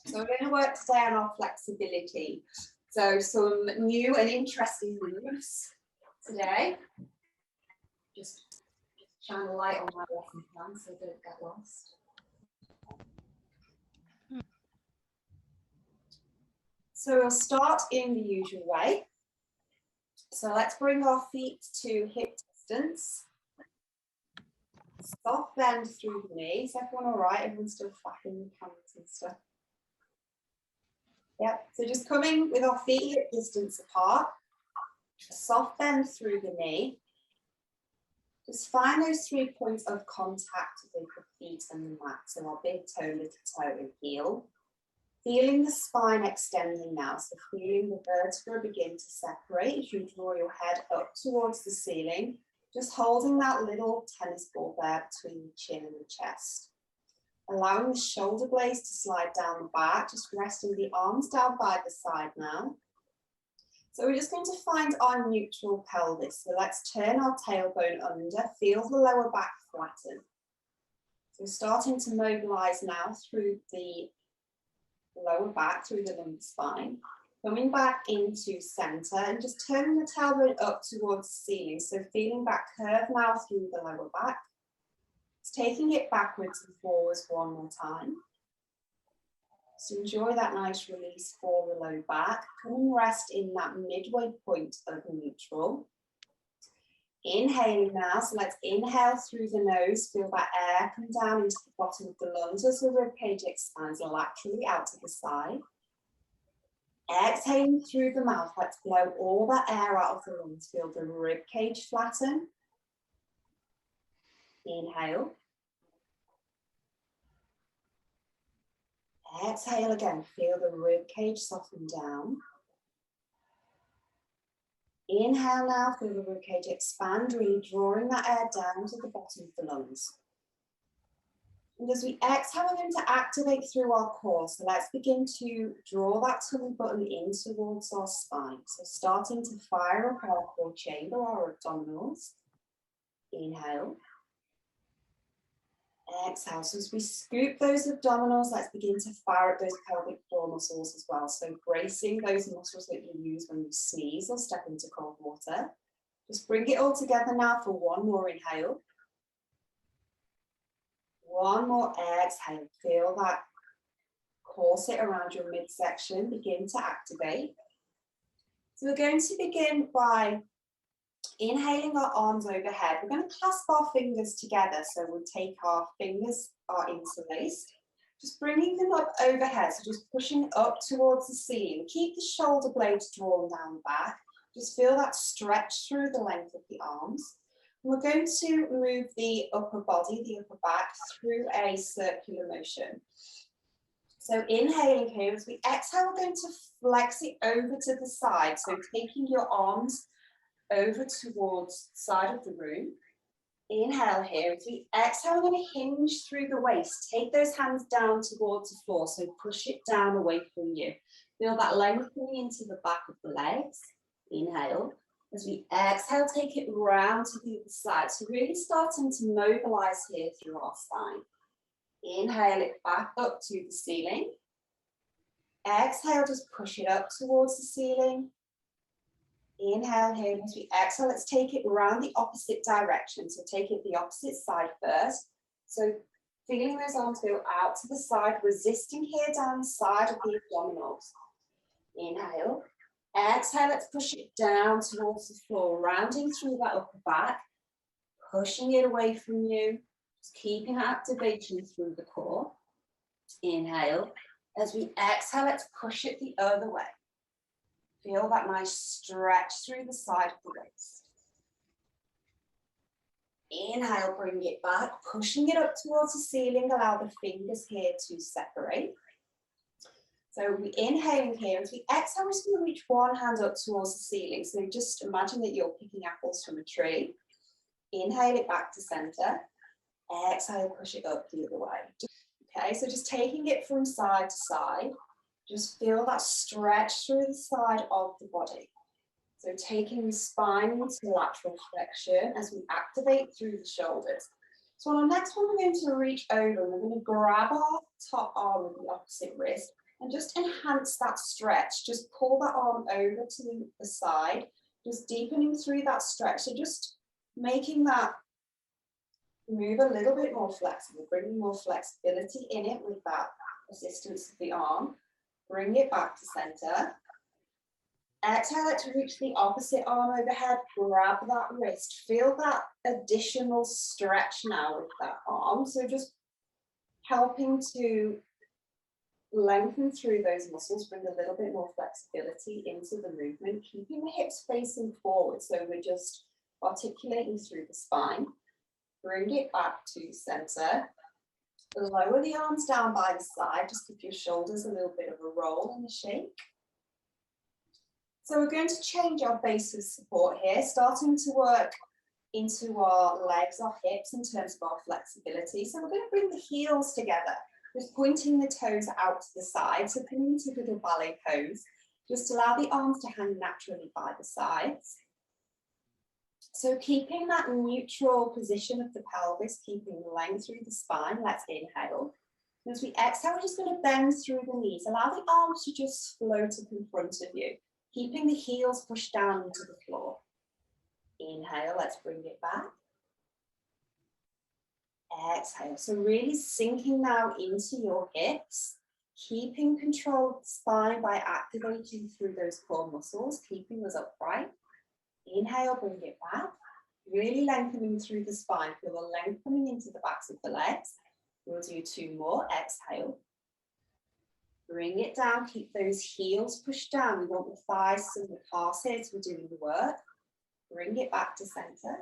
So we're going to work today on our flexibility. So some new and interesting moves today. Just shine a light on my lesson plan so I don't get lost. So we'll start in the usual way. So let's bring our feet to hip distance. Soft bend through the knees. Everyone all right? Everyone's still flapping the hands and stuff. Yep, so just coming with our feet hip distance apart. Soft bend through the knee. Just find those 3 points of contact with the feet and the mat. So our big toe, little toe and heel. Feeling the spine extending now. So feeling the vertebra begin to separate as you draw your head up towards the ceiling. Just holding that little tennis ball there between the chin and the chest. Allowing the shoulder blades to slide down the back. Just resting the arms down by the side now. So we're just going to find our neutral pelvis. So let's turn our tailbone under, feel the lower back flatten. So starting to mobilize now through the lower back, through the lumbar spine. Coming back into center and just turning the tailbone up towards the ceiling. So feeling that curve now through the lower back. Just taking it backwards and forwards one more time. So enjoy that nice release for the low back. Come and rest in that midway point of neutral. Inhaling now, so let's inhale through the nose, feel that air come down into the bottom of the lungs as the ribcage expands laterally out to the side. Exhaling through the mouth, let's blow all that air out of the lungs, feel the ribcage flatten. Inhale. Exhale again, feel the rib cage soften down. Inhale now, feel the rib cage expand, really drawing that air down to the bottom of the lungs. And as we exhale, we're going to activate through our core. So let's begin to draw that tummy button in towards our spine. So starting to fire up our core chamber, our abdominals. Inhale. Exhale, so as we scoop those abdominals, let's begin to fire up those pelvic floor muscles as well. So bracing those muscles that you use when you sneeze or step into cold water. Just bring it all together now for one more inhale. One more exhale, feel that corset around your midsection begin to activate. So we're going to begin by inhaling our arms overhead. We're going to clasp our fingers together. So we'll take our fingers are interlaced, just bringing them up overhead. So just pushing up towards the ceiling. Keep the shoulder blades drawn down the back. Just feel that stretch through the length of the arms. And we're going to move the upper body, the upper back, through a circular motion. So inhaling here, as we exhale, we're going to flex it over to the side. So taking your arms over towards the side of the room. Inhale here. As we exhale, we're going to hinge through the waist. Take those hands down towards the floor. So push it down away from you. Feel that lengthening into the back of the legs. Inhale. As we exhale, take it round to the other side. So really starting to mobilize here through our spine. Inhale it back up to the ceiling. Exhale, just push it up towards the ceiling. Inhale here, as we exhale, let's take it around the opposite direction. So take it the opposite side first. So feeling those arms go out to the side, resisting here down the side of the abdominals. Inhale. Exhale, let's push it down towards the floor, rounding through that upper back, pushing it away from you, just keeping activation through the core. Inhale. As we exhale, let's push it the other way. Feel that nice stretch through the side of the waist. Inhale, bring it back, pushing it up towards the ceiling. Allow the fingers here to separate. So we inhaling here. As we exhale, we're just going to reach one hand up towards the ceiling. So just imagine that you're picking apples from a tree. Inhale it back to center. Exhale, push it up the other way. Okay, so just taking it from side to side. Just feel that stretch through the side of the body. So taking the spine into lateral flexion as we activate through the shoulders. So on our next one, we're going to reach over and we're going to grab our top arm with the opposite wrist, and just enhance that stretch. Just pull that arm over to the side, just deepening through that stretch. So just making that move a little bit more flexible, bringing more flexibility in it with that assistance of the arm. Bring it back to center. Exhale, let's reach the opposite arm overhead, grab that wrist. Feel that additional stretch now with that arm. So just helping to lengthen through those muscles, bring a little bit more flexibility into the movement, keeping the hips facing forward. So we're just articulating through the spine. Bring it back to center. Lower the arms down by the side. Just give your shoulders a little bit of a roll and a shake. So we're going to change our base of support here, starting to work into our legs, our hips in terms of our flexibility. So we're going to bring the heels together, just pointing the toes out to the side. So coming into a little ballet pose, just allow the arms to hang naturally by the sides. So keeping that neutral position of the pelvis, keeping length through the spine, let's inhale. As we exhale, we're just going to bend through the knees. Allow the arms to just float up in front of you, keeping the heels pushed down into the floor. Inhale, let's bring it back. Exhale, so really sinking now into your hips, keeping control of the spine by activating through those core muscles, keeping us upright. Inhale, bring it back. Really lengthening through the spine. Feel the length coming into the backs of the legs. We'll do 2 more. Exhale. Bring it down. Keep those heels pushed down. We want the thighs and the calves here as we're doing the work. Bring it back to center.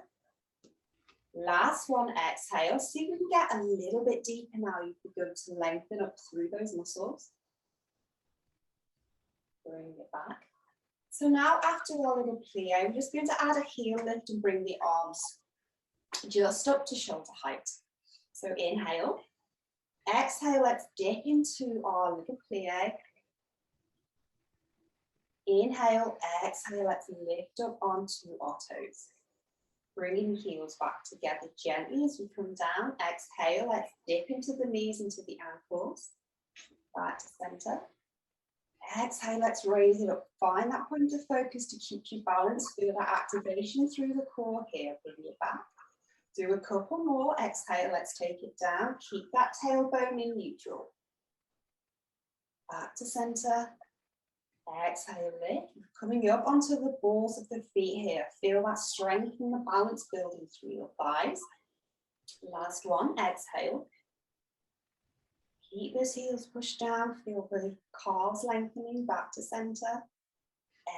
Last one, exhale. See if we can get a little bit deeper now. You've begun to lengthen up through those muscles. Bring it back. So now after our little plie, I'm just going to add a heel lift and bring the arms just up to shoulder height. So inhale. Exhale, let's dip into our little plie. Inhale, exhale, let's lift up onto our toes. Bringing the heels back together gently as we come down. Exhale, let's dip into the knees, into the ankles. Back to center. Exhale, let's raise it up. Find that point of focus to keep you balanced. Feel that activation through the core here. Bring it back. Do a couple more. Exhale, let's take it down. Keep that tailbone in neutral. Back to center. Exhale, lift. Coming up onto the balls of the feet here. Feel that strength and the balance building through your thighs. Last one. Exhale. Keep those heels pushed down. Feel the calves lengthening back to center.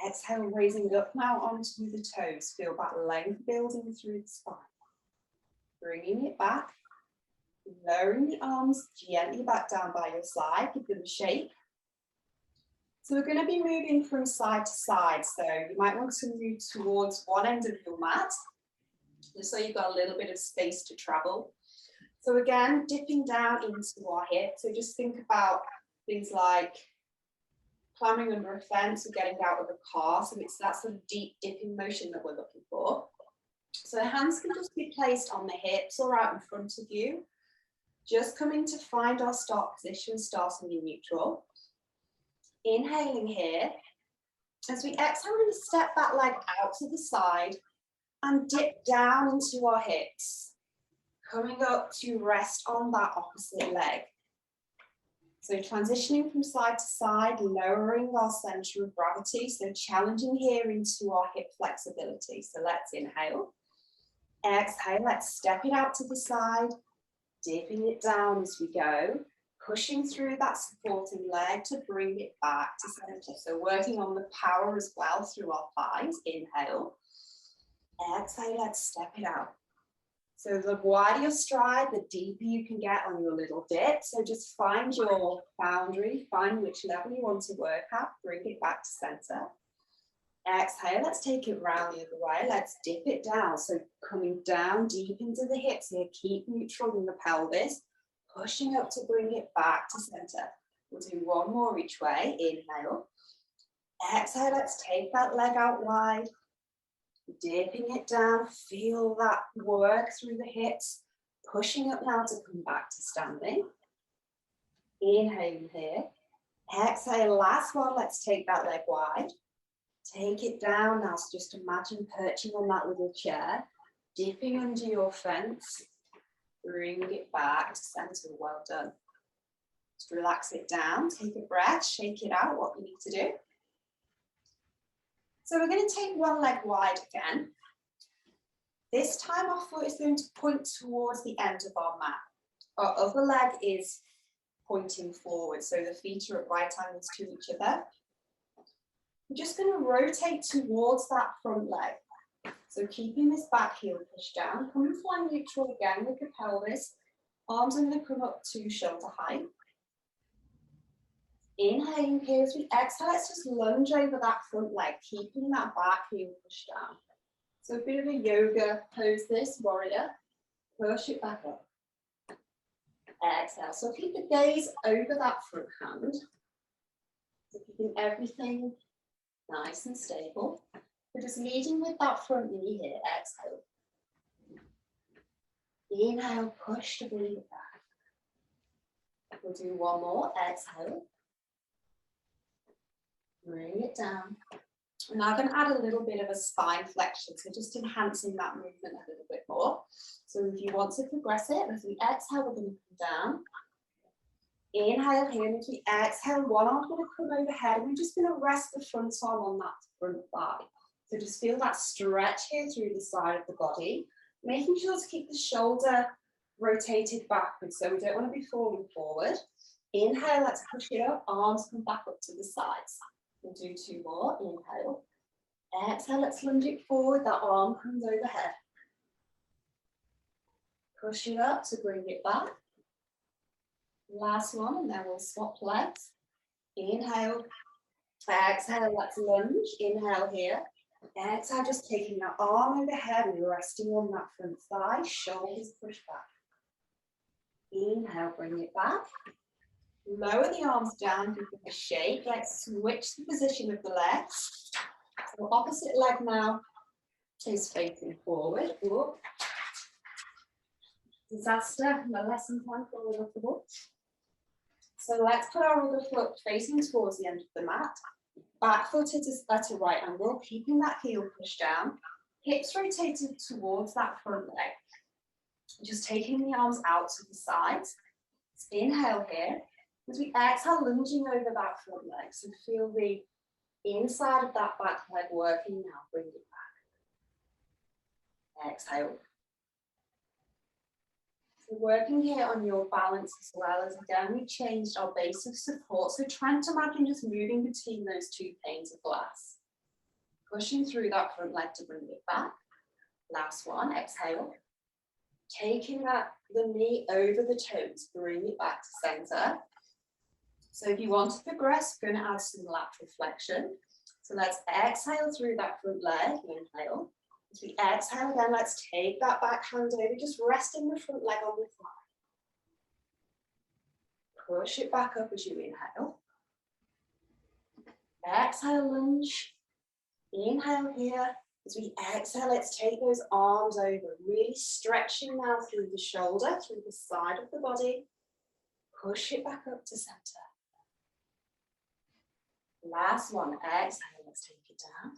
Exhale, raising up now onto the toes. Feel that length building through the spine. Bringing it back. Lowering the arms gently back down by your side. Give them a shake. So we're going to be moving from side to side. So you might want to move towards one end of your mat, just so you've got a little bit of space to travel. So again, dipping down into our hips. So just think about things like clambering under a fence or getting out of a car. So it's that sort of deep dipping motion that we're looking for. So the hands can just be placed on the hips or out in front of you. Just coming to find our start position, starting in neutral. Inhaling here. As we exhale, we're going to step that leg out to the side and dip down into our hips. Coming up to rest on that opposite leg. So transitioning from side to side, lowering our center of gravity. So challenging here into our hip flexibility. So let's inhale. Exhale, let's step it out to the side. Dipping it down as we go. Pushing through that supporting leg to bring it back to center. So working on the power as well through our thighs. Inhale. Exhale, let's step it out. So the wider your stride, the deeper you can get on your little dip. So just find your boundary, find which level you want to work at, bring it back to center. Exhale, let's take it round the other way. Let's dip it down. So coming down deep into the hips here, keep neutral in the pelvis, pushing up to bring it back to center. We'll do one more each way. Inhale. Exhale, let's take that leg out wide. Dipping it down, feel that work through the hips, pushing up now to come back to standing. Inhaling here. Exhale, last one. Let's take that leg wide. Take it down now. So just imagine perching on that little chair, dipping under your fence. Bring it back to center. Well done. Just relax it down. Take a breath. Shake it out. What you need to do. So we're going to take one leg wide again. This time our foot is going to point towards the end of our mat. Our other leg is pointing forward, so the feet are at right angles to each other. We're just going to rotate towards that front leg. So keeping this back heel pushed down, come and fly neutral again with the pelvis. Arms are going to come up to shoulder height. Inhaling here as we exhale, let's just lunge over that front leg, keeping that back heel pushed down. So a bit of a yoga pose this, warrior. Push it back up. Exhale. So keep the gaze over that front hand. So keeping everything nice and stable. We're just leading with that front knee here. Exhale. Inhale, push to bring it back. We'll do one more. Exhale. Bring it down. I'm now going to add a little bit of a spine flexion, so just enhancing that movement a little bit more. So if you want to progress it, as we exhale, we're going to come down. Inhale here, and as we exhale, one arm's going to come overhead, and we're just going to rest the front arm on that front thigh. So just feel that stretch here through the side of the body, making sure to keep the shoulder rotated backwards, so we don't want to be falling forward. Inhale, let's push it up, arms come back up to the sides. We'll do two more. Inhale. Exhale, let's lunge it forward. That arm comes overhead. Push it up to bring it back. Last one, and then we'll swap legs. Inhale. Exhale, let's lunge. Inhale here. Exhale, just taking that arm overhead and resting on that front thigh. Shoulders push back. Inhale, bring it back. Lower the arms down, give them a shake. Let's switch the position of the legs. So opposite leg now is facing forward. Ooh. Disaster, my lesson plan for the foot. So let's put our other foot facing towards the end of the mat. Back foot is at a right angle, keeping that heel pushed down. Hips rotated towards that front leg. Just taking the arms out to the sides. Let's inhale here. As we exhale, lunging over that front leg. So feel the inside of that back leg working now. Bring it back. Exhale. So working here on your balance as well, as again we changed our base of support. So trying to imagine just moving between those two panes of glass. Pushing through that front leg to bring it back. Last one, exhale. Taking the knee over the toes, bring it back to center. So if you want to progress, we're going to add some lateral flexion. So let's exhale through that front leg, inhale. As we exhale again, let's take that back hand over, just resting the front leg on the thigh. Push it back up as you inhale. Exhale, lunge. Inhale here. As we exhale, let's take those arms over, really stretching now through the shoulder, through the side of the body. Push it back up to center. Last one, exhale, let's take it down.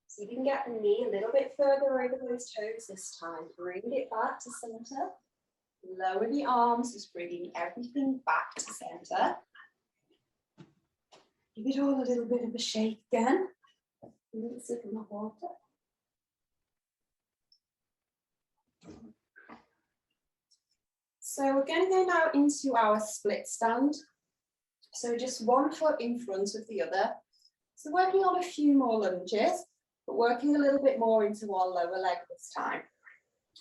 So you can get the knee a little bit further over those toes this time. Bring it back to center. Lower the arms, just bringing everything back to center. Give it all a little bit of a shake again. A little sip of my water. So we're going to go now into our split stand. So just one foot in front of the other. So working on a few more lunges, but working a little bit more into our lower leg this time.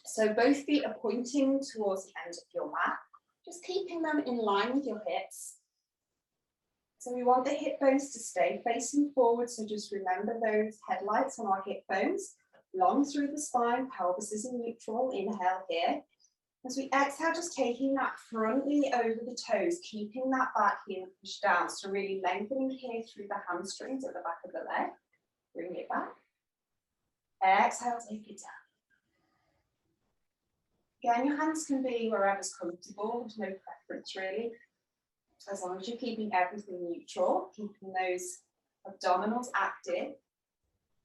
So both feet are pointing towards the end of your mat, just keeping them in line with your hips. So we want the hip bones to stay facing forward, so just remember those headlights on our hip bones. Long through the spine, pelvis is in neutral, inhale here. As we exhale, just taking that front knee over the toes, keeping that back heel pushed down. So really lengthening here through the hamstrings at the back of the leg. Bring it back. Exhale, take it down. Again, your hands can be wherever's comfortable. There's no preference really. As long as you're keeping everything neutral, keeping those abdominals active.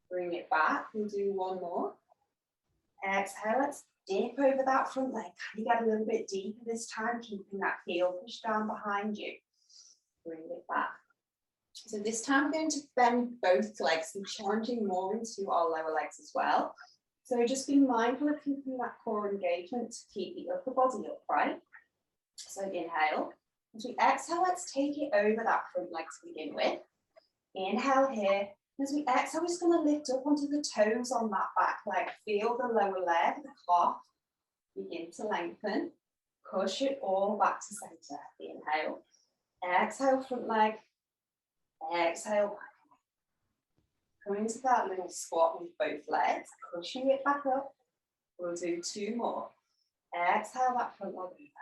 Bring it back. We'll do one more. Exhale, let's dip over that front leg. Can you get a little bit deeper this time, keeping that heel pushed down behind you? Bring it back. So this time we're going to bend both legs and challenging more into our lower legs as well. So just be mindful of keeping that core engagement to keep the upper body upright. So inhale. As we exhale, let's take it over that front leg to begin with. Inhale here. As we exhale, we're just going to lift up onto the toes on that back leg. Feel the lower leg, the calf, begin to lengthen. Push it all back to center. Inhale. Exhale, front leg. Exhale, back. Come into that little squat with both legs, pushing it back up. We'll do two more. Exhale, that front leg over.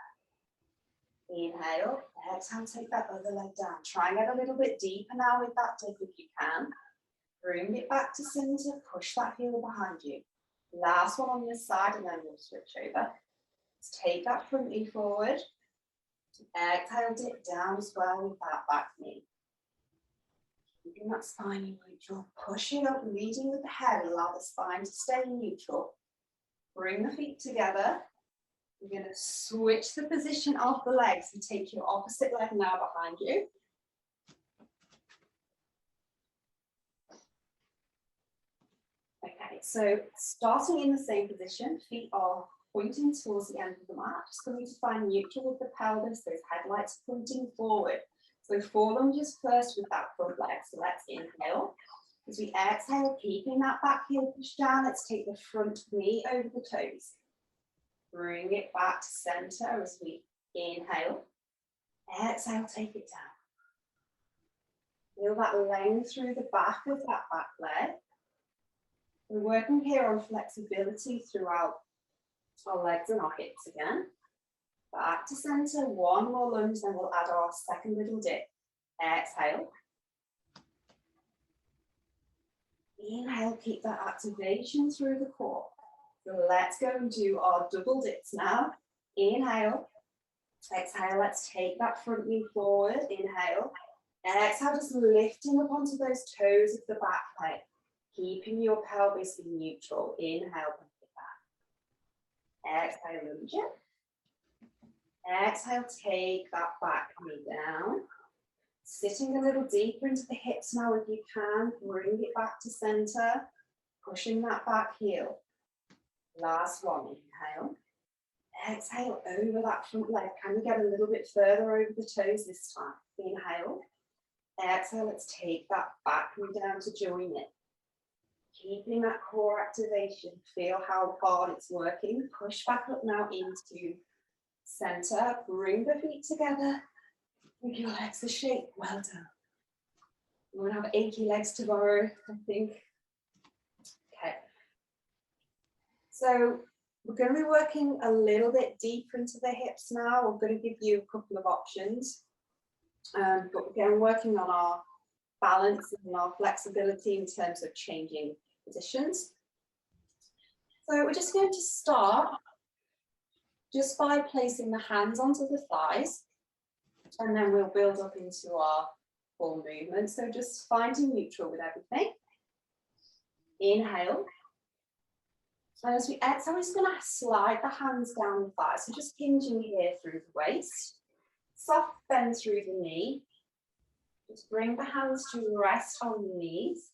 Inhale. Exhale, take that other leg down. Try and get a little bit deeper now with that dip if you can. Bring it back to center, push that heel behind you. Last one on this side, and then we'll switch over. Let's take that front knee forward. Exhale, dip down as well with that back knee. Keeping that spine in neutral. Push it up, leading with the head. Allow the spine to stay neutral. Bring the feet together. You're going to switch the position of the legs and take your opposite leg now behind you. Okay, so starting in the same position, feet are pointing towards the end of the mat. Just going to find neutral with the pelvis, those headlights pointing forward. So 4 lunges first with that front leg. So let's inhale. As we exhale, keeping that back heel pushed down, let's take the front knee over the toes. Bring it back to center as we inhale. Exhale, take it down. Feel that length through the back of that back leg. We're working here on flexibility throughout our legs and our hips again. Back to center, one more lunge, then we'll add our second little dip. Exhale. Inhale, keep that activation through the core. So let's go and do our double dips now. Inhale. Exhale, let's take that front knee forward. Inhale. Exhale, just lifting up onto those toes of the back leg. Keeping your pelvis in neutral. Inhale, bring it back. Exhale, lunge it. Exhale, take that back knee down. Sitting a little deeper into the hips now if you can. Bring it back to center. Pushing that back heel. Last one, inhale. Exhale over that front leg. Can you get a little bit further over the toes this time? Inhale. Exhale, let's take that back knee down to join it. Keeping that core activation. Feel how hard it's working. Push back up now into center. Bring the feet together. Give your legs a shake. Well done. You won't have achy legs tomorrow, I think. Okay. So we're going to be working a little bit deeper into the hips now. I'm going to give you a couple of options. But again, working on our balance and our flexibility in terms of changing positions. So we're just going to start just by placing the hands onto the thighs, and then we'll build up into our full movement. So just finding neutral with everything. Inhale. And as we exhale, we're just going to slide the hands down the thighs. So just hinging here through the waist. Soft bend through the knee. Just bring the hands to rest on the knees.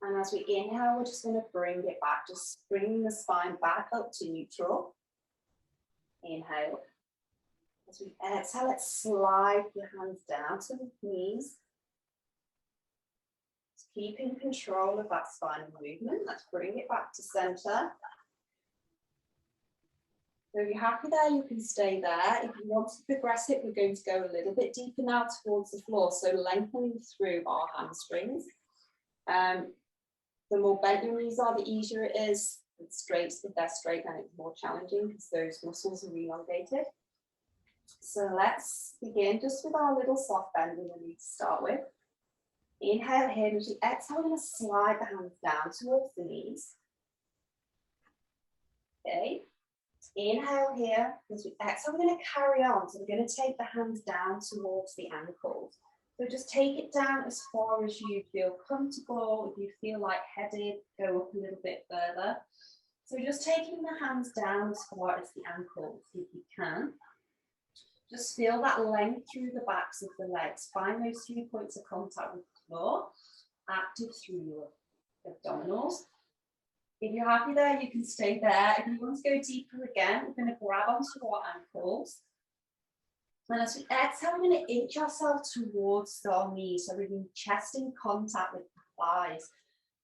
And as we inhale, we're just going to bring it back, just bringing the spine back up to neutral. Inhale. As we exhale, let's slide the hands down to the knees. Just keeping control of that spinal movement. Let's bring it back to center. So if you're happy there, you can stay there. If you want to progress it, we're going to go a little bit deeper now towards the floor. So lengthening through our hamstrings. The more bent your knees are, the easier it is. It's straight, if they're straight, then it's more challenging because those muscles are elongated. So let's begin just with our little soft bend in the knee to start with. Inhale here, and as you exhale, we're going to slide the hands down towards the knees. Okay. Inhale here. As we exhale, we're going to carry on. So we're going to take the hands down towards the ankles. So just take it down as far as you feel comfortable. If you feel lightheaded, go up a little bit further. So just taking the hands down as far as the ankles, if you can. Just feel that length through the backs of the legs. Find those 3 points of contact with the floor. Active through your abdominals. If you're happy there, you can stay there. If you want to go deeper again, we're going to grab onto our ankles. And as we exhale, we're going to inch ourselves towards our knees. So we're in chest in contact with the thighs.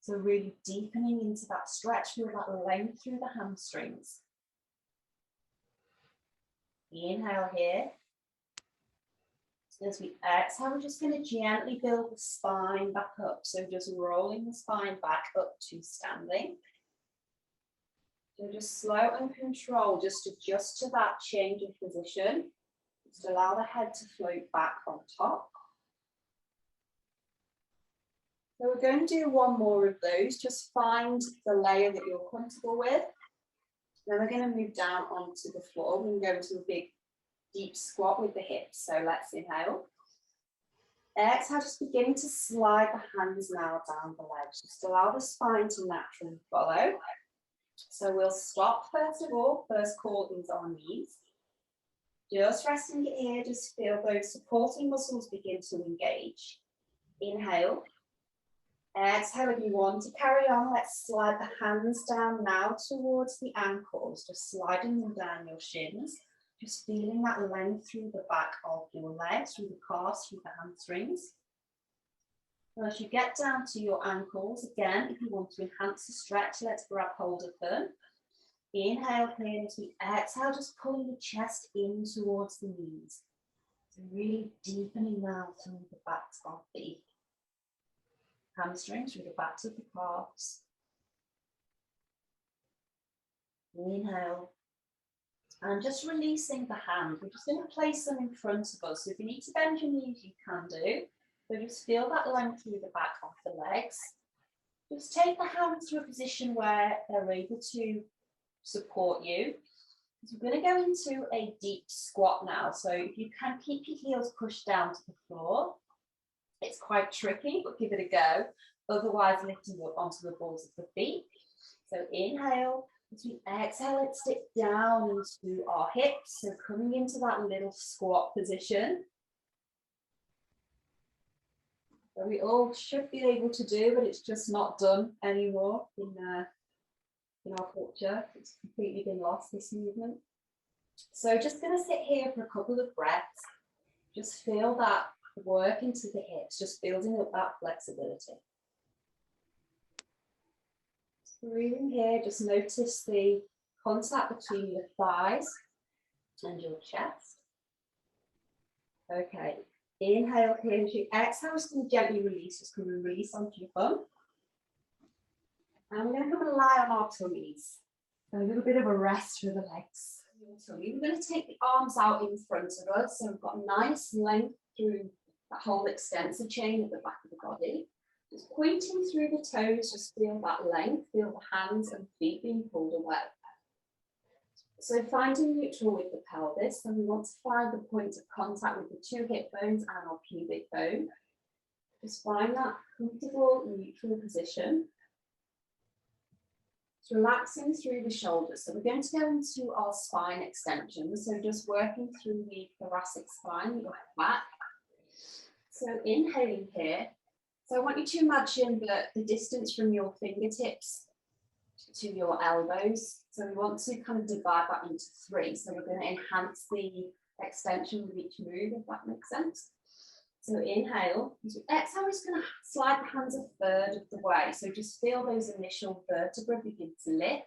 So really deepening into that stretch, feel that length through the hamstrings. Inhale here. As we exhale, we're just going to gently build the spine back up. So just rolling the spine back up to standing. So just slow and control, just adjust to that change of position. Just allow the head to float back on top. So we're going to do one more of those. Just find the layer that you're comfortable with. Then we're going to move down onto the floor. We're going to go into a big deep squat with the hips. So let's inhale. Exhale, just begin to slide the hands now down the legs. Just allow the spine to naturally follow. So we'll stop first of all. First call is our knees. Just resting here, just feel those supporting muscles begin to engage. Inhale. Exhale, if you want to carry on, let's slide the hands down now towards the ankles, just sliding them down your shins, just feeling that length through the back of your legs, through the calves, through the hamstrings. And as you get down to your ankles, again, if you want to enhance the stretch, let's grab hold of them. Inhale here, as we exhale, just pulling the chest in towards the knees. So really deepening now through the backs of the hamstrings, through the backs of the calves. Inhale. And just releasing the hands. We're just going to place them in front of us. So if you need to bend your knees, you can do. So just feel that length through the back of the legs. Just take the hands to a position where they're able to support you. So we're going to go into a deep squat now. So if you can keep your heels pushed down to the floor. It's quite tricky, but give it a go. Otherwise, lifting up onto the balls of the feet. So inhale. As we exhale, let's stick down into our hips. So coming into that little squat position. That we all should be able to do, but it's just not done anymore in our culture. It's completely been lost, this movement. So just going to sit here for a couple of breaths. Just feel that work into the hips, just building up that flexibility. Breathing here, just notice the contact between your thighs and your chest. Okay, inhale here, as you exhale, just going to gently release, just going to release onto your bum. And we're going to come and lie on our tummies. A little bit of a rest for the legs. We're going to take the arms out in front of us, so we've got a nice length through that whole extensor chain at the back of the body. Just pointing through the toes, just feel that length, feel the hands and feet being pulled away. So finding neutral with the pelvis, and we want to find the point of contact with the two hip bones and our pubic bone. Just find that comfortable, neutral position. Just relaxing through the shoulders. So we're going to go into our spine extension. So just working through the thoracic spine, your back. So inhaling here. So I want you to imagine the distance from your fingertips to your elbows. So we want to kind of divide that into 3. So we're going to enhance the extension with each move, if that makes sense. So inhale. As we exhale, we're just going to slide the hands a third of the way. So just feel those initial vertebrae begin to lift,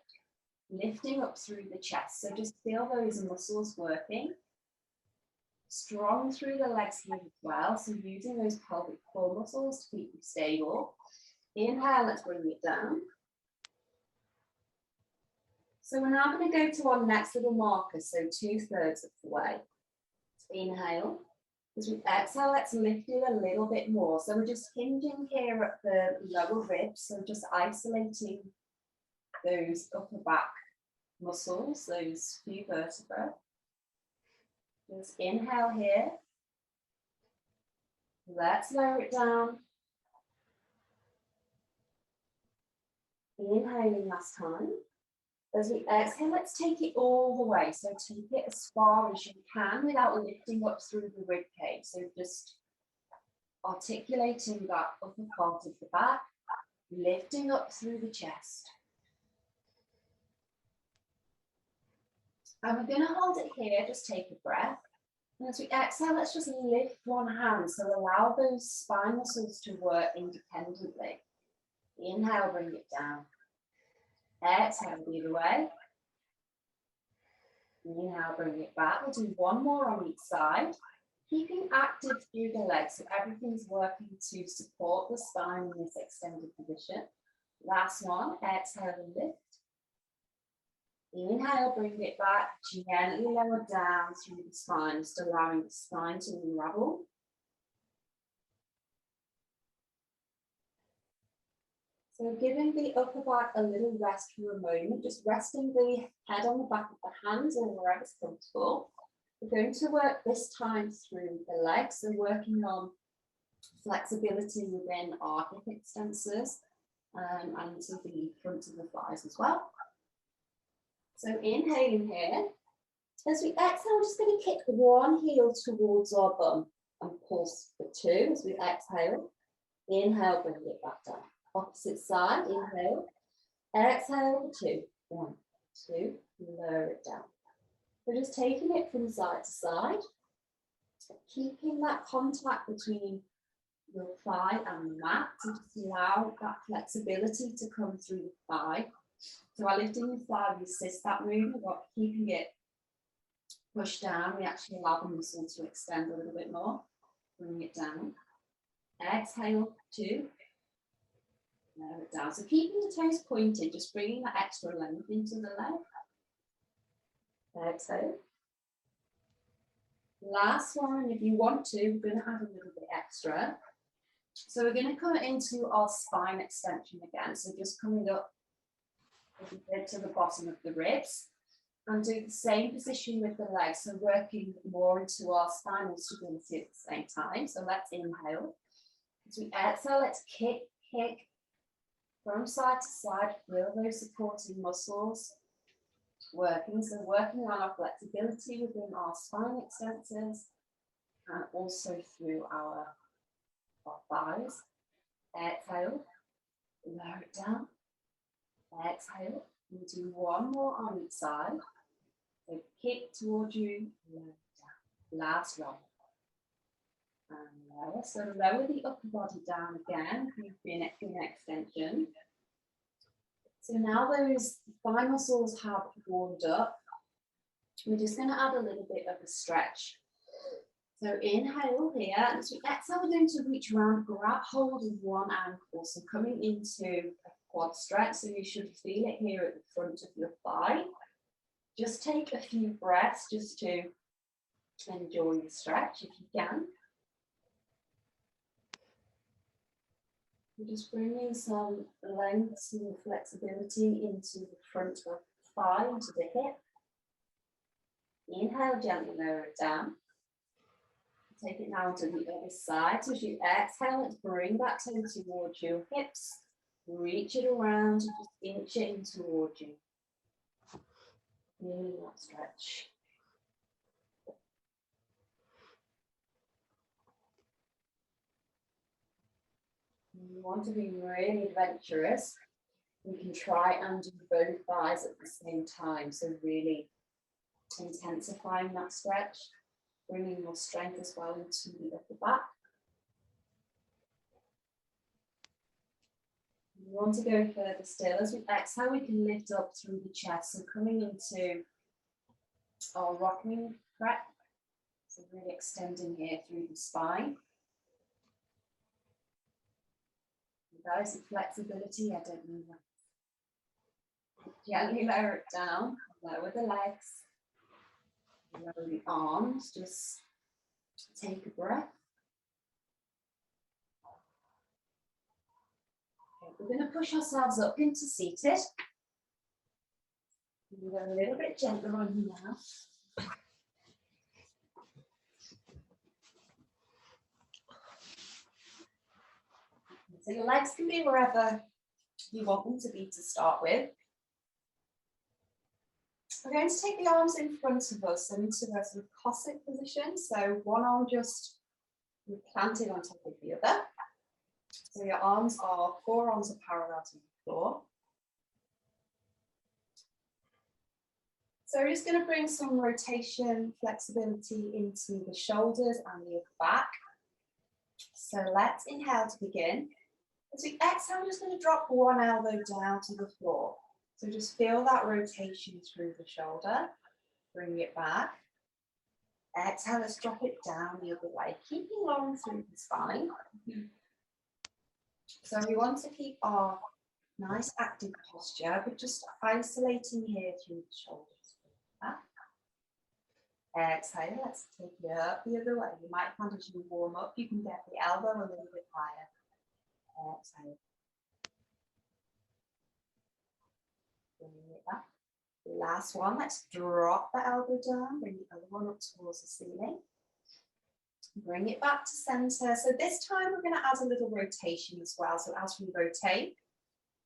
lifting up through the chest. So just feel those muscles working. Strong through the legs here as well, so using those pelvic core muscles to keep you stable. Inhale, let's bring it down. So we're now going to go to our next little marker, so 2/3 of the way. Inhale. As we exhale, let's lift it a little bit more. So we're just hinging here at the lower ribs, so just isolating those upper back muscles, those few vertebrae. Just inhale here. Let's lower it down. Inhaling last time. As we exhale, let's take it all the way. So take it as far as you can without lifting up through the rib cage. So just articulating that upper part of the back, lifting up through the chest. And we're going to hold it here, just take a breath. And as we exhale, let's just lift one hand. So allow those spine muscles to work independently. Inhale, bring it down. Exhale, the other way. Inhale, bring it back. We'll do one more on each side. Keeping active through the legs, so everything's working to support the spine in this extended position. Last one, exhale and lift. Inhale, bring it back, gently lower down through the spine, just allowing the spine to unravel. So giving the upper back a little rest for a moment, just resting the head on the back of the hands or wherever's comfortable. We're going to work this time through the legs, so working on flexibility within our hip extensors and to the front of the thighs as well. So inhaling here. As we exhale, we're just going to kick one heel towards our bum and pulse for two as we exhale. Inhale, bring it back down. Opposite side, inhale. Exhale, two. One, two, lower it down. We're just taking it from side to side, keeping that contact between your thigh and the mat to just allow that flexibility to come through the thigh. So while lifting the thigh, we assist that movement, but keeping it pushed down, we actually allow the muscle to extend a little bit more. Bring it down. Exhale, two. Lower it down. So keeping the toes pointed, just bringing that extra length into the leg. Exhale. Last one, if you want to, we're going to add a little bit extra. So we're going to come into our spine extension again. So just coming up a bit to the bottom of the ribs and do the same position with the legs. So working more into our spinal stability at the same time. So let's inhale. As we exhale, let's kick from side to side. Feel those supporting muscles working. So working on our flexibility within our spine extensors and also through our thighs. Exhale, lower it down. Exhale, we'll do one more on each side. So kick towards you, lower it down. Last round. And lower. So lower the upper body down again, in extension. So now those thigh muscles have warmed up. We're just going to add a little bit of a stretch. So inhale here, and as we exhale, we're going to reach around, grab hold of one ankle. So coming into a quad stretch, so you should feel it here at the front of your thigh. Just take a few breaths just to enjoy the stretch if you can. We're just bringing some length and flexibility into the front of the thigh, into the hip. Inhale, gently lower it down. Take it now to the other side. So as you exhale, let's bring that toe towards your hips. Reach it around and just inch it in towards you. Feeling that stretch. You want to be really adventurous. You can try and do both thighs at the same time. So really intensifying that stretch, bringing more strength as well into the upper back. You want to go further still. As we exhale, we can lift up through the chest. So coming into our rocking breath. So really extending here through the spine. There is some flexibility. I don't know that. Gently lower it down. Lower the legs. Lower the arms. Just take a breath. Okay, we're going to push ourselves up into seated. Go a little bit gentler on you now. So your legs can be wherever you want them to be to start with. We're going to take the arms in front of us into a sort of Cossack position. So one arm just planted on top of the other. So your arms are, forearms are parallel to the floor. So we're just going to bring some rotation, flexibility into the shoulders and the upper back. So let's inhale to begin. As we exhale, we're just going to drop one elbow down to the floor. So just feel that rotation through the shoulder. Bring it back. Exhale, let's drop it down the other way, keeping long through the spine. So we want to keep our nice active posture, but just isolating here through the shoulders. Exhale, let's take it up the other way. You might find as you warm up, you can get the elbow a little bit higher. Exhale. Bring it back. Last one, let's drop the elbow down, bring the other one up towards the ceiling. Bring it back to center. So this time we're going to add a little rotation as well. So as we rotate,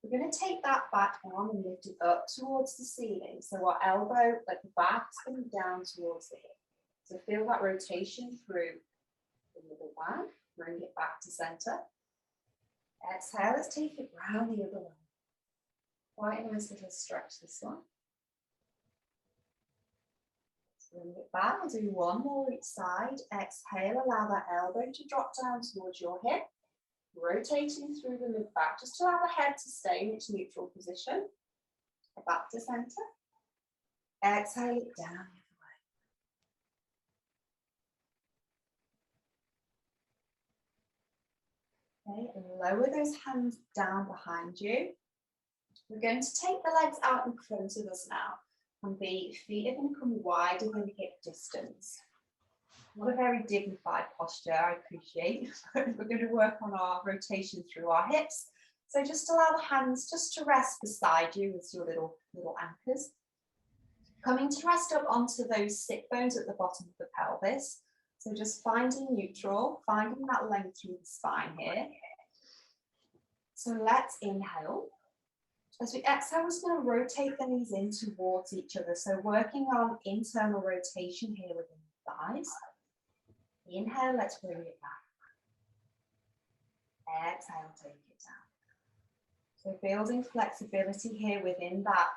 we're going to take that back arm and lift it up towards the ceiling. So our elbow at the back is going down towards the hip. So feel that rotation through the middle back. Bring it back to center. Exhale, let's take it round the other way. Quite a nice little stretch this one. Bring it back, we'll do one more each side. Exhale, allow that elbow to drop down towards your hip. Rotating through the mid-back, just allow the head to stay in its neutral position. Back to center. Exhale it down the other way. Okay, and lower those hands down behind you. We're going to take the legs out in front of us now. And the feet are going to come wider than hip distance. Not a very dignified posture, I appreciate. We're going to work on our rotation through our hips. So just allow the hands just to rest beside you as your little anchors. Coming to rest up onto those sit bones at the bottom of the pelvis. So just finding neutral, finding that length through the spine here. So let's inhale. As we exhale, we're just going to rotate the knees in towards each other. So working on internal rotation here within the thighs. Inhale, let's bring it back. Exhale, take it down. So building flexibility here within that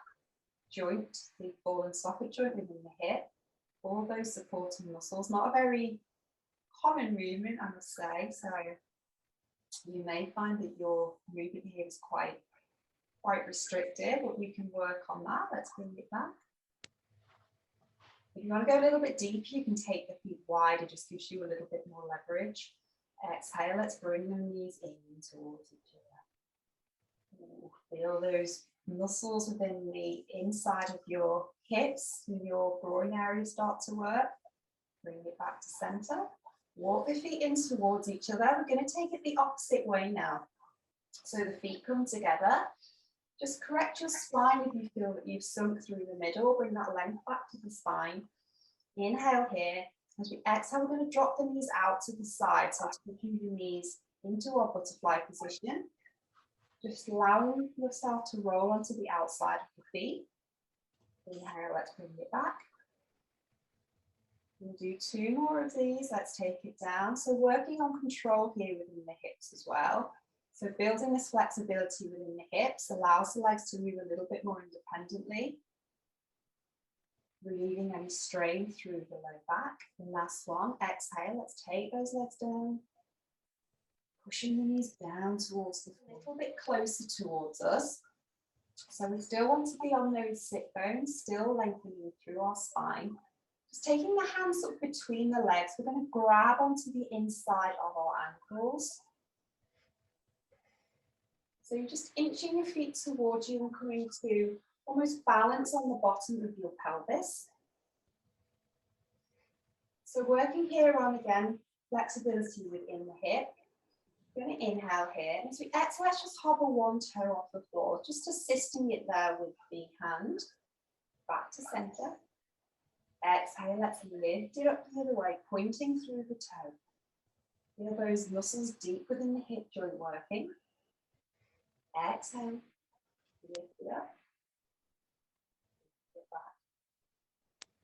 joint, the ball and socket joint within the hip. All those supporting muscles. Not a very common movement, I must say. So you may find that your movement here is quite restricted, but we can work on that. Let's bring it back. If you want to go a little bit deeper, you can take the feet wide. It just gives you a little bit more leverage. Exhale, let's bring the knees in towards each other. Ooh, feel those muscles within the inside of your hips and your groin area start to work. Bring it back to center. Walk the feet in towards each other. We're going to take it the opposite way now. So the feet come together. Just correct your spine if you feel that you've sunk through the middle. Bring that length back to the spine. Inhale here. As we exhale, we're going to drop the knees out to the side. So taking the knees into our butterfly position. Just allowing yourself to roll onto the outside of the feet. Inhale, let's bring it back. We'll do two more of these. Let's take it down. So working on control here within the hips as well. So building this flexibility within the hips allows the legs to move a little bit more independently. Relieving any strain through the low back. And last one, exhale, let's take those legs down. Pushing the knees down towards the floor, a little bit closer towards us. So we still want to be on those sit bones, still lengthening through our spine. Just taking the hands up between the legs, we're going to grab onto the inside of our ankles. So you're just inching your feet towards you and coming to almost balance on the bottom of your pelvis. So working here on, again, flexibility within the hip. We're going to inhale here. And as we exhale, let's just hobble one toe off the floor, just assisting it there with the hand. back to center. Exhale, let's lift it up the other way, pointing through the toe. Feel those muscles deep within the hip joint working. Exhale, lift it up. Lift it back.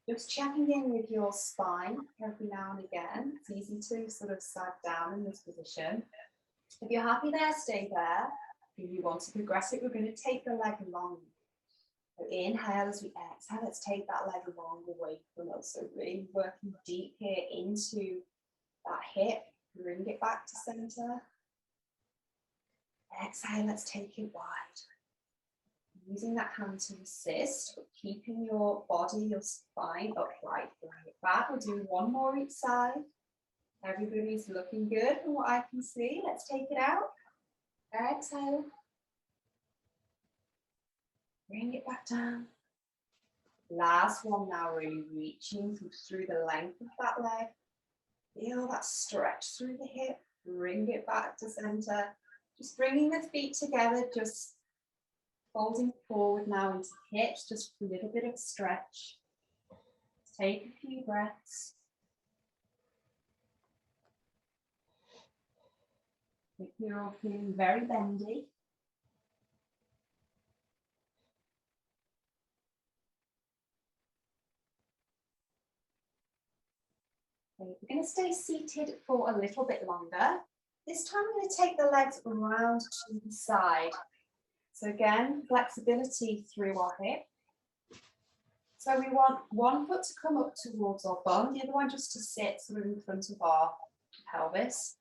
Just checking in with your spine every now and again. It's easy to sort of sag down in this position. If you're happy there, stay there. If you want to progress it, we're going to take the leg along. So inhale as we exhale, let's take that leg along away from us. So really working deep here into that hip. Bring it back to center. Exhale, let's take it wide. Using that hand to assist, but keeping your body, your spine upright. Bring it back. We'll do one more each side. Everybody's looking good from what I can see. Let's take it out. Exhale. Bring it back down. Last one now, really reaching through the length of that leg. Feel that stretch through the hip. Bring it back to center. Just bringing the feet together, just folding forward now into hips, just a little bit of stretch. Take a few breaths. If you're all feeling very bendy, okay, we're going to stay seated for a little bit longer. This time I'm going to take the legs around to the side. So again, flexibility through our hip. So we want one foot to come up towards our bum, the other one just to sit sort of in front of our pelvis.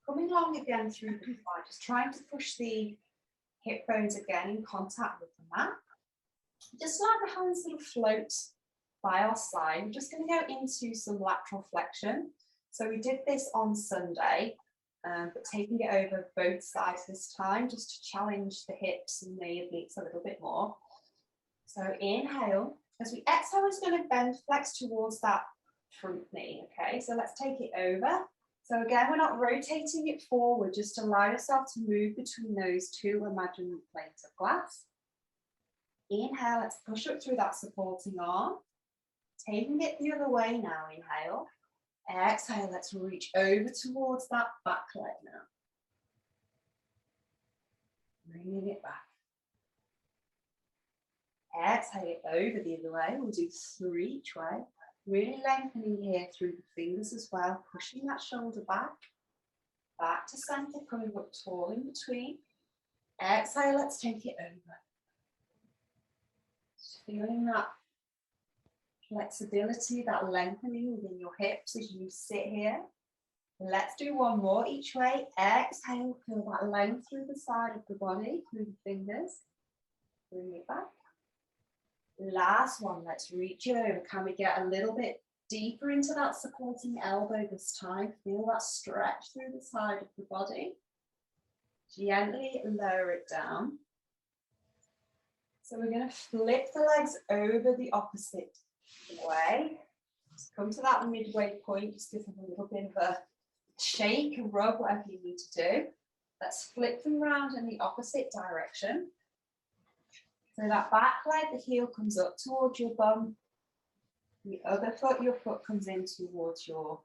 Coming along again through the spine, just trying to push the hip bones again in contact with the mat. Just like the hands sort of float by our side, we're just going to go into some lateral flexion. So we did this on Sunday, but taking it over both sides this time, just to challenge the hips and the obliques a little bit more. So inhale. As we exhale, we're going to bend, flex towards that front knee, okay? So let's take it over. So again, we're not rotating it forward, just allow yourself to move between those two imaginary plates of glass. Inhale, let's push up through that supporting arm. Taking it the other way now, inhale. Exhale, let's reach over towards that back leg now. Bringing it back. Exhale it over the other way. We'll do 3 each way. Really lengthening here through the fingers as well, pushing that shoulder back. Back to center, coming up tall in between. Exhale, let's take it over. Just feeling that flexibility, that lengthening within your hips as you sit here. Let's do one more each way. Exhale, feel that length through the side of the body, through the fingers. Bring it back. Last one, let's reach it over. Can we get a little bit deeper into that supporting elbow this time? Feel that stretch through the side of the body. Gently lower it down. So we're going to flip the legs over the opposite way. Just come to that midway point, just give them a little bit of a shake, a rub, whatever you need to do. Let's flip them around in the opposite direction. So that back leg, the heel comes up towards your bum. The other foot, your foot comes in towards your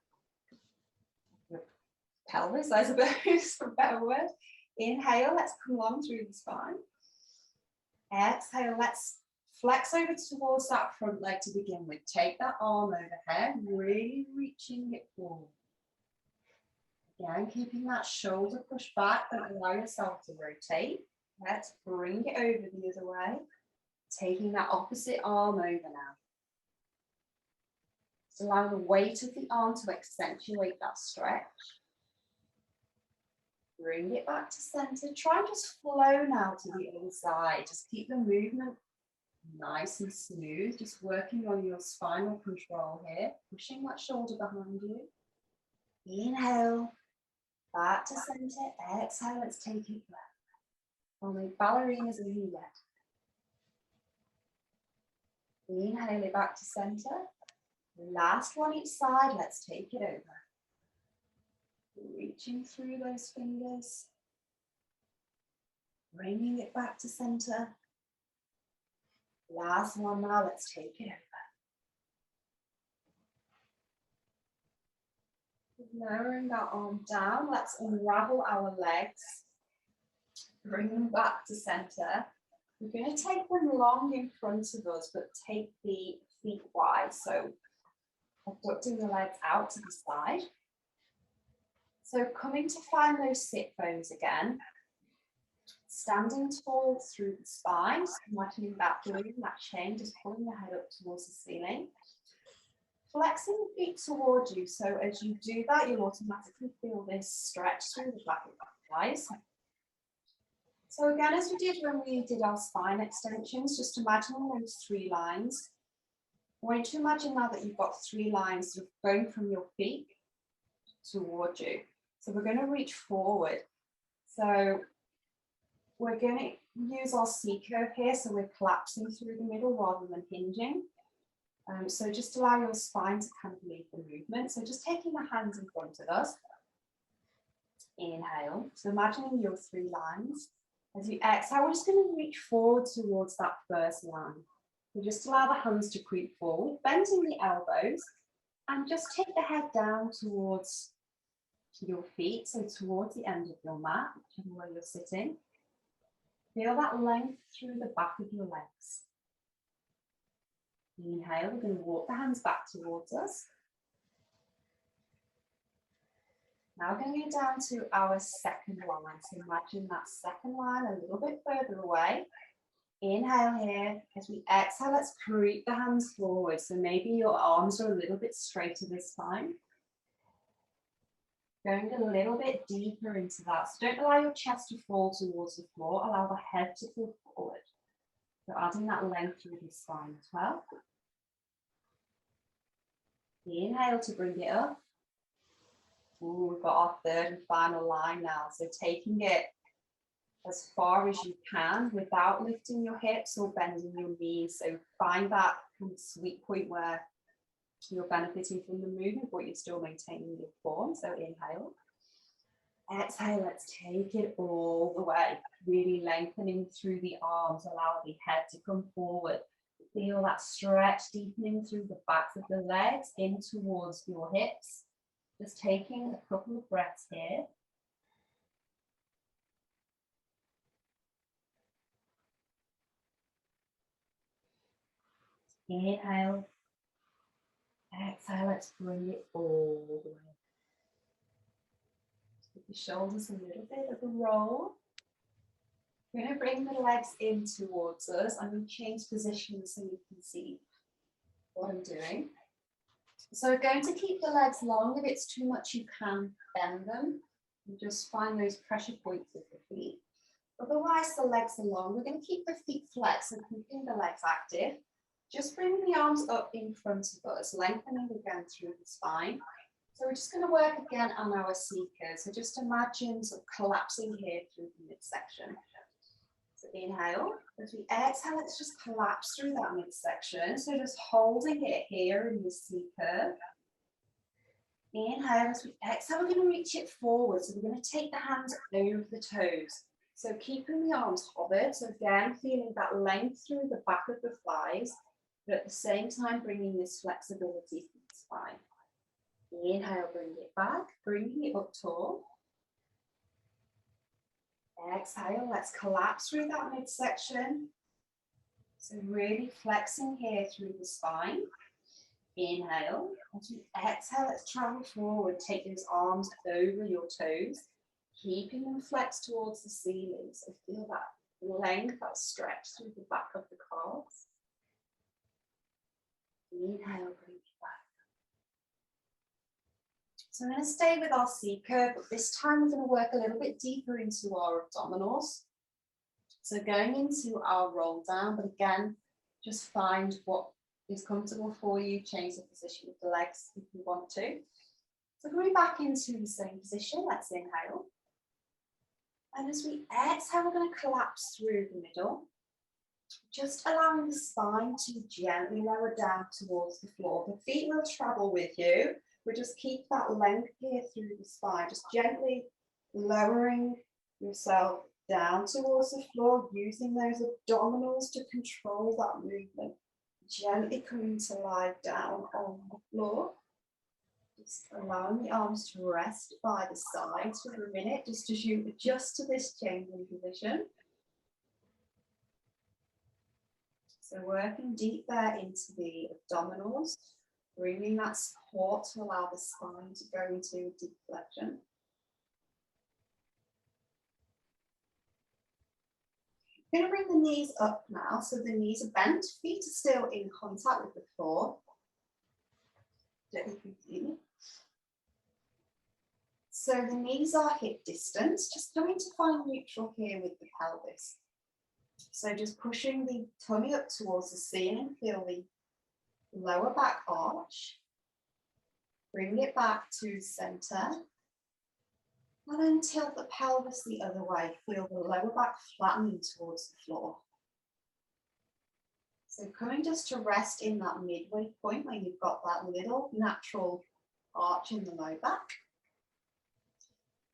pelvis, I suppose, for a better word. Inhale, let's come along through the spine. Exhale, let's flex over towards that front leg to begin with. Take that arm overhead, really reaching it forward. Again, keeping that shoulder pushed back, don't allow yourself to rotate. Let's bring it over the other way. Taking that opposite arm over now. Just allow the weight of the arm to accentuate that stretch. Bring it back to center. Try and just flow now to the other side. Just keep the movement nice and smooth. Just working on your spinal control here. Pushing that shoulder behind you. Inhale. Back to center. Exhale. Let's take it back. Only ballerinas in here yet. Inhale it back to center. Last one each side. Let's take it over. Reaching through those fingers. Bringing it back to center. Last one now, let's take it over. Lowering that arm down, let's unravel our legs. Bring them back to center. We're going to take them long in front of us, but take the feet wide. So abducting the legs out to the side. So coming to find those sit bones again. Standing tall through the spine, so imagining that balloon, that chain, just pulling the head up towards the ceiling. Flexing the feet towards you, so as you do that, you'll automatically feel this stretch through the back of the thighs. So again, as we did when we did our spine extensions, just imagine those 3 lines. I want you to imagine now that you've got 3 lines sort of going from your feet towards you. So we're going to reach forward. So we're going to use our C curve here, so we're collapsing through the middle rather than hinging. So just allow your spine to kind of lead the movement. So just taking the hands in front of us. Inhale. So imagining your 3 lines. As you exhale, we're just going to reach forward towards that first line. So just allow the hands to creep forward, bending the elbows, and just take the head down towards your feet, so towards the end of your mat, whichever way you're sitting. Feel that length through the back of your legs. Inhale, we're going to walk the hands back towards us. Now we're going to go down to our second line. So imagine that second line a little bit further away. Inhale here. As we exhale, let's creep the hands forward. So maybe your arms are a little bit straighter this time. Going a little bit deeper into that. So don't allow your chest to fall towards the floor. Allow the head to fall forward. So adding that length through the spine as well. Inhale to bring it up. Ooh, we've got our third and final line now. So taking it as far as you can without lifting your hips or bending your knees. So find that kind of sweet point where you're benefiting from the movement, but you're still maintaining your form. So inhale. Exhale, let's take it all the way. Really lengthening through the arms. Allow the head to come forward. Feel that stretch deepening through the backs of the legs in towards your hips. Just taking a couple of breaths here. Inhale. Exhale, let's bring it all the way. Give the shoulders a little bit of a roll. We're going to bring the legs in towards us. I'm going to change position so you can see what I'm doing. So we're going to keep the legs long. If it's too much, you can bend them. You just find those pressure points with the feet. Otherwise, the legs are long. We're going to keep the feet flexed and keeping the legs active. Just bring the arms up in front of us, lengthening again through the spine. So we're just going to work again on our C curve. So just imagine sort of collapsing here through the midsection. So inhale. As we exhale, let's just collapse through that midsection. So just holding it here in the C curve. Inhale. As we exhale, we're going to reach it forward. So we're going to take the hands over the toes. So keeping the arms hovered. So again, feeling that length through the back of the thighs, but at the same time bringing this flexibility through the spine. Inhale, bring it back, bringing it up tall. Exhale, let's collapse through that midsection. So really flexing here through the spine. Inhale. As we exhale, let's travel forward. Take those arms over your toes, keeping them flexed towards the ceiling. So feel that length, that stretch through the back of the calves. Inhale, bring it back. So I'm going to stay with our C curve, but this time we're going to work a little bit deeper into our abdominals. So going into our roll down, but again, just find what is comfortable for you. Change the position of the legs if you want to. So going back into the same position, let's inhale. And as we exhale, we're going to collapse through the middle. Just allowing the spine to gently lower down towards the floor. The feet will travel with you. But just keep that length here through the spine. Just gently lowering yourself down towards the floor, using those abdominals to control that movement. Gently coming to lie down on the floor. Just allowing the arms to rest by the sides for a minute, just as you adjust to this changing position. So working deep there into the abdominals, bringing that support to allow the spine to go into deep flexion. I'm going to bring the knees up now, so the knees are bent, feet are still in contact with the floor. Don't you so the knees are hip distance, just coming to find neutral here with the pelvis. So just pushing the tummy up towards the ceiling, feel the lower back arch. Bring it back to center. And then tilt the pelvis the other way, feel the lower back flattening towards the floor. So coming just to rest in that midway point where you've got that little natural arch in the low back.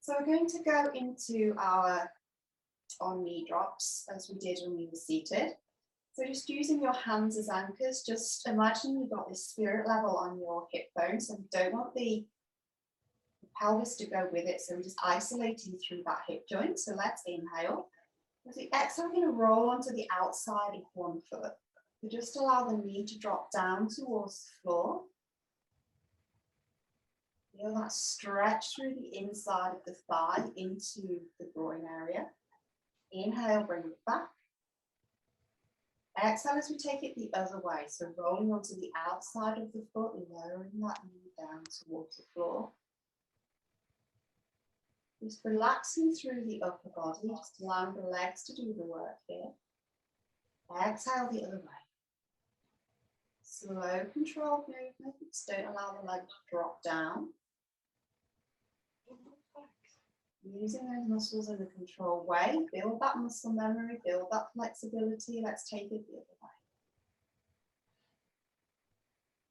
So we're going to go into our knee drops as we did when we were seated. So just using your hands as anchors, just imagine you've got this spirit level on your hip bones and don't want the pelvis to go with it. So we're just isolating through that hip joint. So let's inhale. As we exhale, we're going to roll onto the outside of one foot. So just allow the knee to drop down towards the floor. Feel that stretch through the inside of the thigh into the groin area. Inhale, bring it back. Exhale as we take it the other way. So rolling onto the outside of the foot, lowering that knee down towards the floor. Just relaxing through the upper body, just allowing the legs to do the work here. Exhale the other way. Slow, controlled movements. Don't allow the leg to drop down. Using those muscles in a controlled way. Build that muscle memory, build that flexibility. Let's take it the other way.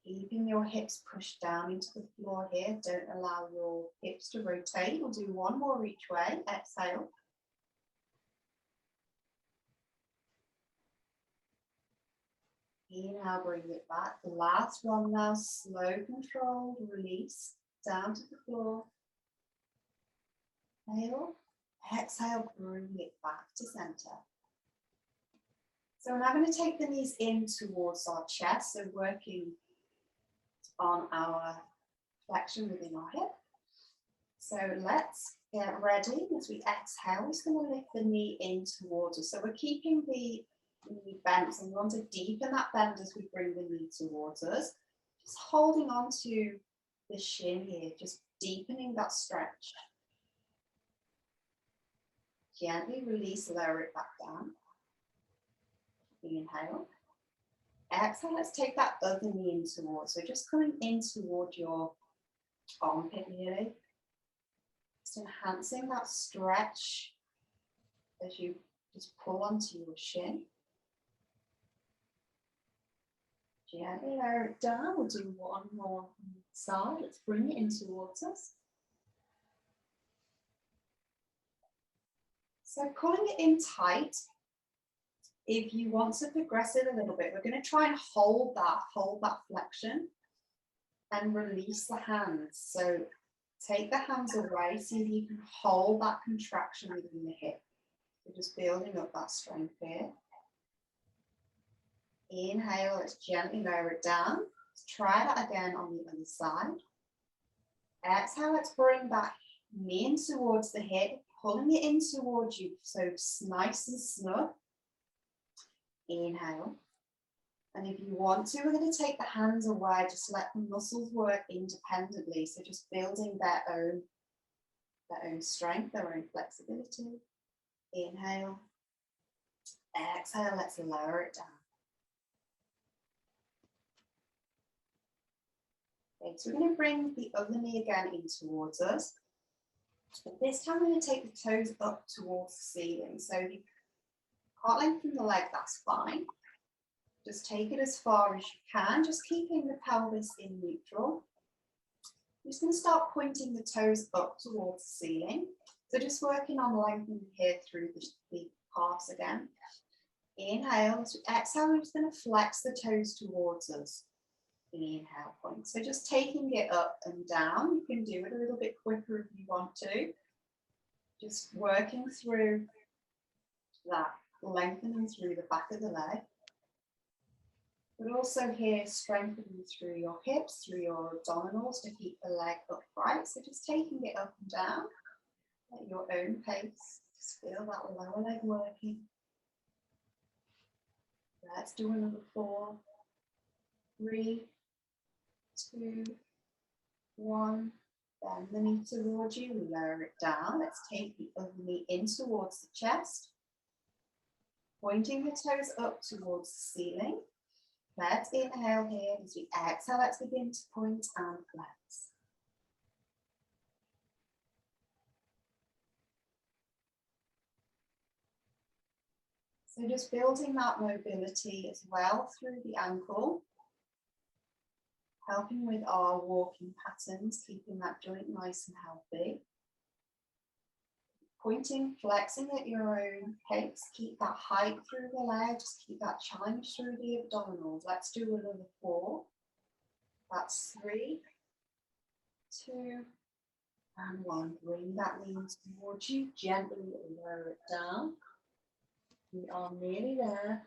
Keeping your hips pushed down into the floor here. Don't allow your hips to rotate. We'll do one more each way. Exhale. Inhale, bring it back. The last one now, slow, controlled, release, down to the floor. Inhale, exhale, bring it back to center. So we're now going to take the knees in towards our chest, so working on our flexion within our hip. So let's get ready. As we exhale, we're just going to lift the knee in towards us. So we're keeping the knee bent, and we want to deepen that bend as we bring the knee towards us. Just holding on to the shin here, just deepening that stretch. Gently release, lower it back down. Inhale. Exhale, let's take that other knee in towards. So just coming in toward your armpit really. Just enhancing that stretch as you just pull onto your shin. Gently lower it down. We'll do one more on the side. Let's bring it in towards us. So pulling it in tight. If you want to progress it a little bit, we're going to try and hold that flexion and release the hands. So take the hands away, see if you can hold that contraction within the hip. So just building up that strength here. Inhale, let's gently lower it down. Let's try that again on the other side. Exhale, let's bring that knee in towards the hip, pulling it in towards you, so it's nice and snug. Inhale. And if you want to, we're going to take the hands away, just let the muscles work independently. So just building their own strength, their own flexibility. Inhale. Exhale, let's lower it down. Okay, so we're going to bring the other knee again in towards us. But this time we're going to take the toes up towards the ceiling. So if you can't lengthen the leg, that's fine. Just take it as far as you can, just keeping the pelvis in neutral. You're just going to start pointing the toes up towards the ceiling. So just working on lengthening here through the calves again. Inhale, as we exhale, we're just going to flex the toes towards us. Inhale point. So just taking it up and down. You can do it a little bit quicker if you want to. Just working through that, lengthening through the back of the leg. But also here, strengthening through your hips, through your abdominals to keep the leg upright. So just taking it up and down at your own pace. Just feel that lower leg working. Let's do another 4, 3, 2, 1. Bend the knee towards you, lower it down. Let's take the other knee in towards the chest. Pointing the toes up towards the ceiling. Let's inhale here. As we exhale, let's begin to point and flex. So just building that mobility as well through the ankle. Helping with our walking patterns, keeping that joint nice and healthy. Pointing, flexing at your own pace. Keep that height through the legs. Keep that challenge through the abdominals. Let's do another 4. That's 3, 2, and 1. Bring that knee towards you. Gently lower it down. We are nearly there.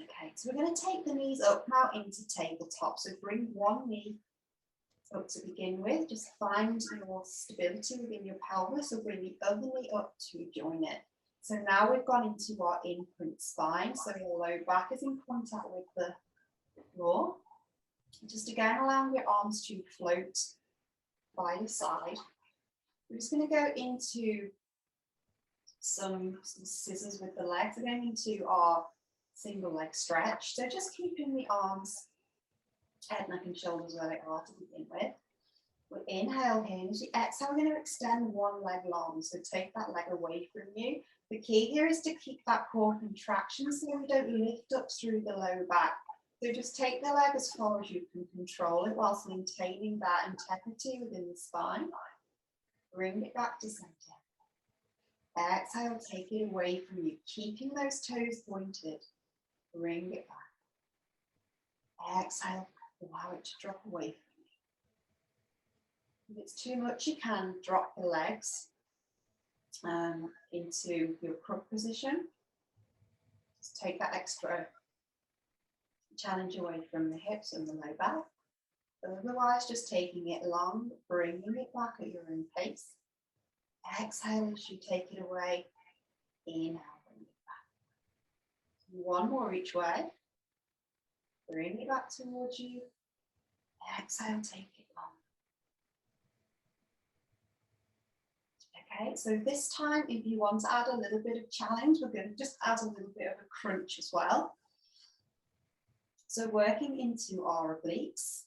Okay, so we're going to take the knees up now into tabletop. So bring one knee up to begin with. Just find your stability within your pelvis, or bring the other knee up to join it. So now we've gone into our in-front spine. So your low back is in contact with the floor. Just again, allowing your arms to float by your side. We're just going to go into some scissors with the legs. We're going into our single leg stretch. So just keeping the arms, head, neck and shoulders where they are to begin with. We'll inhale here. As you exhale, we're going to extend one leg long. So take that leg away from you. The key here is to keep that core contraction so we don't lift up through the low back. So just take the leg as far as you can control it whilst maintaining that integrity within the spine. Bring it back to center. Exhale, take it away from you, keeping those toes pointed. Bring it back. Exhale, allow it to drop away from you. If it's too much, you can drop the legs into your crook position. Just take that extra challenge away from the hips and the low back. Otherwise, just taking it long, bringing it back at your own pace. Exhale as you take it away. Inhale, bring it back. One more each way. Bring it back towards you. Exhale, take it long. Okay, so this time, if you want to add a little bit of challenge, we're going to just add a little bit of a crunch as well. So working into our obliques.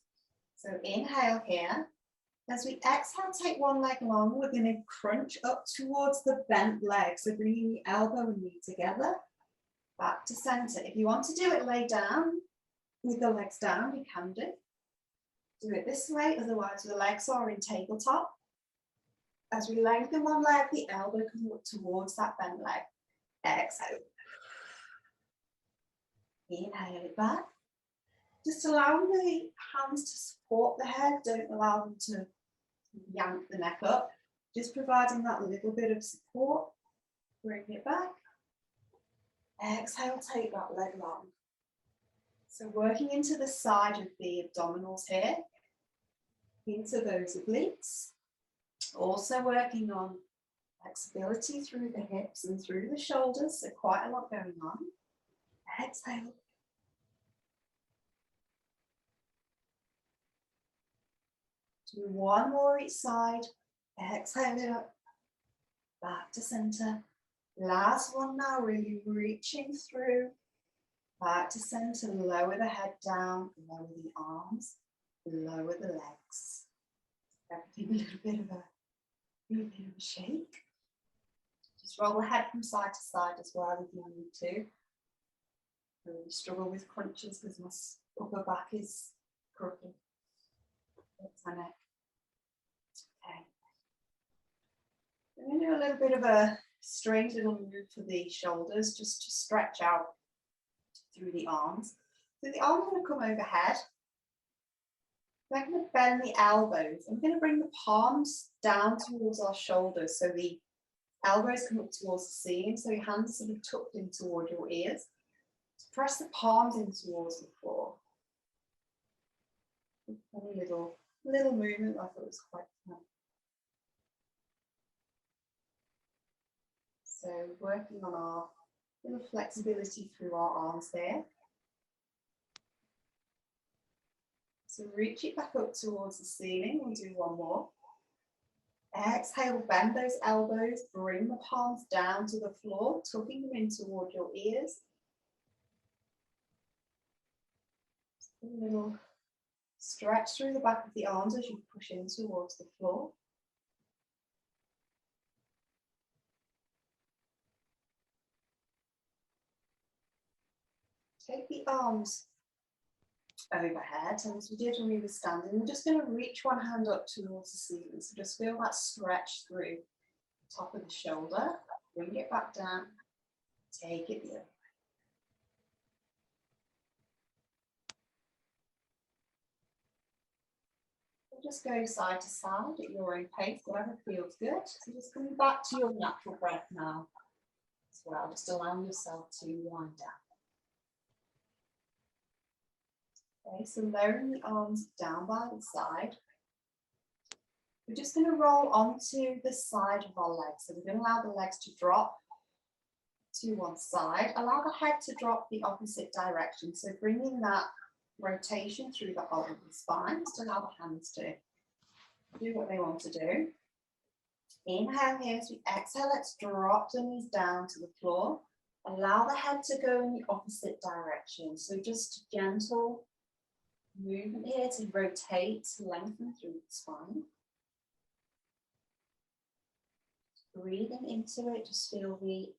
So inhale here. As we exhale, take one leg long, we're going to crunch up towards the bent leg. So bringing the elbow and knee together, back to center. If you want to do it lay down, with the legs down, you can do. Do it this way, otherwise the legs are in tabletop. As we lengthen one leg, the elbow can look towards that bent leg. Exhale. Inhale it back. Just allowing the hands to support the head, don't allow them to yank the neck up. Just providing that little bit of support. Bring it back. Exhale, take that leg long. So working into the side of the abdominals here, into those obliques. Also working on flexibility through the hips and through the shoulders, so quite a lot going on. Exhale. Do one more each side. Exhale it up. Back to center. Last one now, really reaching through. Back to center, lower the head down, lower the arms, lower the legs. Everything a little bit of a shake. Just roll the head from side to side as well if you need to. I really struggle with crunches because my upper back is crooked. My neck. Okay. I'm going to do a little bit of a strange little move for the shoulders, just to stretch out through the arms. So the arms are going to come overhead. We're going to bend the elbows. I'm going to bring the palms down towards our shoulders, so the elbows come up towards the ceiling, so your hands are sort of tucked in toward your ears. So press the palms in towards the floor. A little movement, I thought it was quite fun. So working on our little flexibility through our arms there. So reach it back up towards the ceiling. We'll do one more. Exhale, bend those elbows, bring the palms down to the floor, tucking them in toward your ears. A little stretch through the back of the arms as you push in towards the floor. Take the arms overhead, and as we did when we were standing, we're just going to reach one hand up towards the ceiling. So just feel that stretch through the top of the shoulder. Bring it back down. Take it the other way. Just go side to side at your own pace, whatever feels good. So just coming back to your natural breath now as well. Just allowing yourself to wind down. Okay, so lowering the arms down by the side. We're just going to roll onto the side of our legs. So we're going to allow the legs to drop to one side. Allow the head to drop the opposite direction. So bringing that rotation through the whole of the spine. Just allow the hands to do what they want to do. Inhale here as we exhale. Let's drop the knees down to the floor. Allow the head to go in the opposite direction. So just gentle movement here to rotate, lengthen through the spine. Breathing into it, just feel the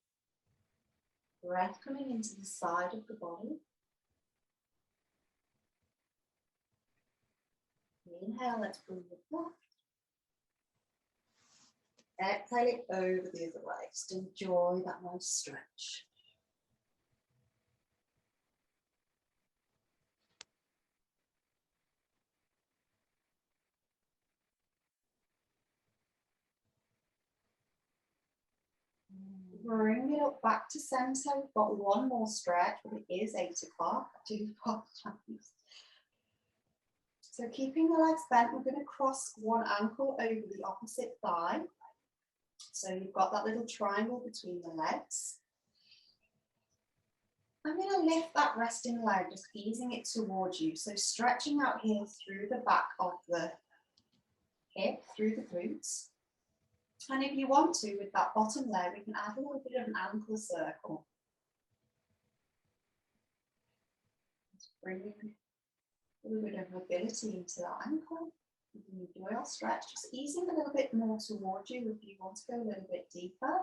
breath coming into the side of the body. Inhale, let's bring it back. Exhale it over the other way. Just enjoy that nice stretch. Bring it up back to center. We've got one more stretch, but it is 8 o'clock. I do apologize. So keeping the legs bent, we're going to cross one ankle over the opposite thigh. So you've got that little triangle between the legs. I'm going to lift that resting leg, just easing it towards you. So stretching out here through the back of the hip, through the glutes. And if you want to, with that bottom leg, we can add a little bit of an ankle circle. Just bringing a little bit of mobility into that ankle. You can enjoy our stretch, just easing a little bit more towards you if you want to go a little bit deeper.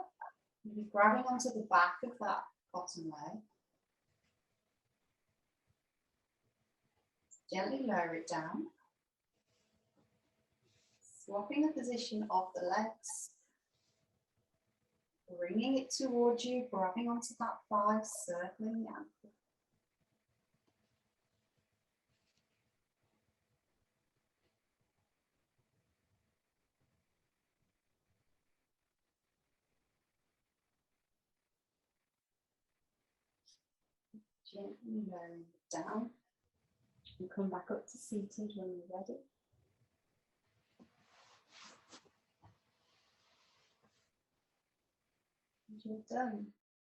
Maybe grabbing onto the back of that bottom leg. Gently lower it down. Swapping the position of the legs. Bringing it towards you, grabbing onto that thigh, circling the ankle. Gently lowering it down. And come back up to seated when you're ready. And you're done.